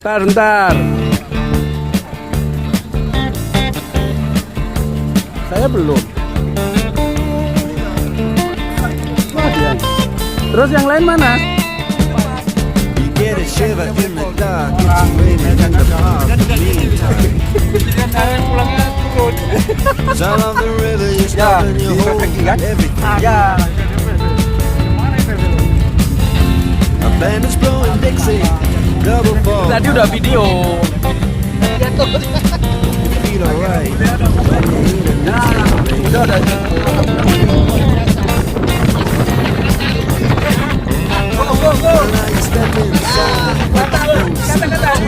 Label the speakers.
Speaker 1: Ntar. Saya belum. Oh, dia. Terus yang lain mana? Tadi udah video. Udah. Go. Kata.